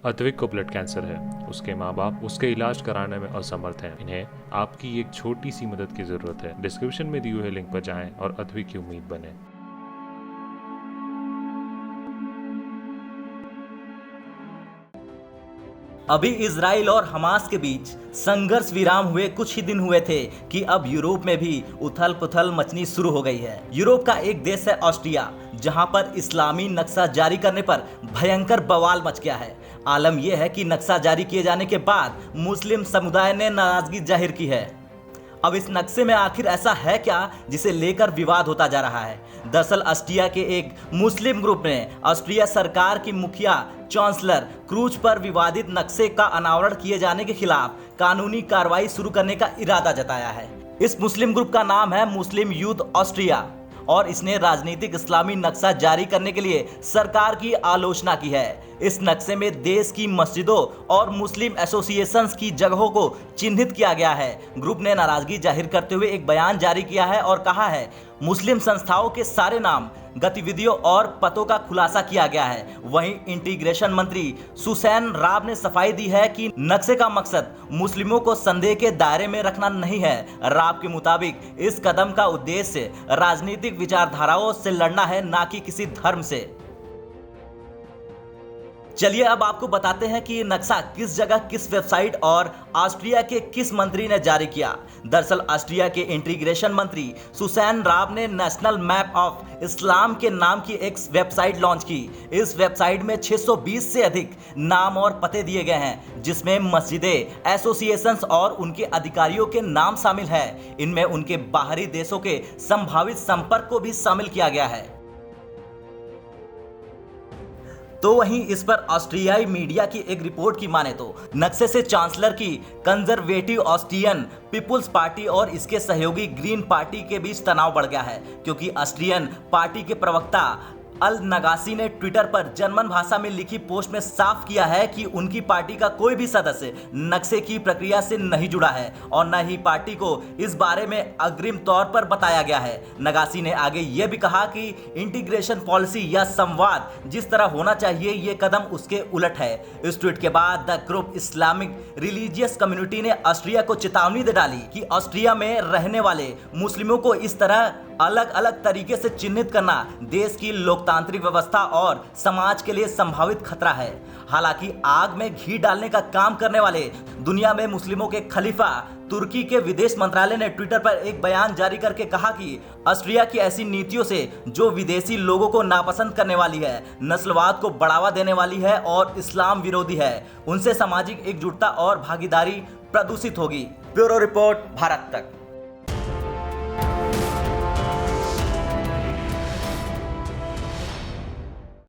अद्विक को blood cancer है। उसके माँ बाप उसके इलाज कराने में असमर्थ हैं। इन्हें आपकी एक छोटी सी मदद की जरूरत है। डिस्क्रिप्शन में दिए हुए लिंक पर जाएं और अद्विक की उम्मीद बने। अभी इजराइल और हमास के बीच संघर्ष विराम हुए कुछ ही दिन हुए थे कि अब यूरोप में भी उथल पुथल मचनी शुरू हो गई है। यूरोप का एक देश है ऑस्ट्रिया, जहां पर इस्लामी नक्शा जारी करने पर भयंकर बवाल मच गया है। आलम यह है कि नक्शा जारी किए जाने के बाद मुस्लिम समुदाय ने नाराजगी जाहिर की है। अब इस नक्शे में आखिर ऐसा है क्या जिसे लेकर विवाद होता जा रहा है? दरअसल ऑस्ट्रिया के एक मुस्लिम ग्रुप ने ऑस्ट्रिया सरकार की मुखिया चांसलर क्रूज पर विवादित नक्शे का अनावरण किए जाने के खिलाफ कानूनी कार्रवाई शुरू करने का इरादा जताया है। इस मुस्लिम ग्रुप का नाम है मुस्लिम यूथ ऑस्ट्रिया और इसने राजनीतिक इस्लामी नक्शा जारी करने के लिए सरकार की आलोचना की है। इस नक्शे में देश की मस्जिदों और मुस्लिम एसोसिएशंस की जगहों को चिन्हित किया गया है। ग्रुप ने नाराजगी जाहिर करते हुए एक बयान जारी किया है और कहा है, मुस्लिम संस्थाओं के सारे नाम, गतिविधियों और पतों का खुलासा किया गया है। वहीं इंटीग्रेशन मंत्री सुसैन राब ने सफाई दी है कि नक्शे का मकसद मुस्लिमों को संदेह के दायरे में रखना नहीं है। राब के मुताबिक इस कदम का उद्देश्य राजनीतिक विचारधाराओं से लड़ना है, ना कि किसी धर्म से। चलिए अब आपको बताते हैं कि ये नक्शा किस जगह, किस वेबसाइट और ऑस्ट्रिया के किस मंत्री ने जारी किया। दरअसल ऑस्ट्रिया के इंटीग्रेशन मंत्री सुसैन राब ने नेशनल मैप ऑफ इस्लाम के नाम की एक वेबसाइट लॉन्च की। इस वेबसाइट में 620 से अधिक नाम और पते दिए गए हैं, जिसमें मस्जिदें, एसोसिएशंस और उनके अधिकारियों के नाम शामिल है। इनमें उनके बाहरी देशों के संभावित संपर्क को भी शामिल किया गया है। तो वहीं इस पर ऑस्ट्रियाई मीडिया की एक रिपोर्ट की माने तो नक्शे से चांसलर की कंजर्वेटिव ऑस्ट्रियन पीपुल्स पार्टी और इसके सहयोगी ग्रीन पार्टी के बीच तनाव बढ़ गया है, क्योंकि ऑस्ट्रियन पार्टी के प्रवक्ता अल नगासी ने ट्विटर पर जर्मन भाषा में लिखी पोस्ट में साफ किया है कि उनकी पार्टी का कोई भी सदस्य नक्शे की प्रक्रिया से नहीं जुड़ा है और न ही पार्टी को इस बारे में अग्रिम तौर पर बताया गया है। नगासी ने आगे ये भी कहा कि इंटीग्रेशन पॉलिसी या संवाद जिस तरह होना चाहिए, ये कदम उसके उलट है। इस ट्वीट के बाद the group Islamic religious community ने ऑस्ट्रिया को चेतावनी दे डाली कि ऑस्ट्रिया में रहने वाले मुस्लिमों को इस तरह अलग अलग तरीके से चिन्हित करना देश की लोकतांत्रिक व्यवस्था और समाज के लिए संभावित खतरा है। हालांकि आग में घी डालने का काम करने वाले दुनिया में मुस्लिमों के खलीफा तुर्की के विदेश मंत्रालय ने ट्विटर पर एक बयान जारी करके कहा कि ऑस्ट्रिया की ऐसी नीतियों से, जो विदेशी लोगों को नापसंद करने वाली है, नस्लवाद को बढ़ावा देने वाली है और इस्लाम विरोधी है, उनसे सामाजिक एकजुटता और भागीदारी प्रदूषित होगी। ब्यूरो रिपोर्ट, भारत तक।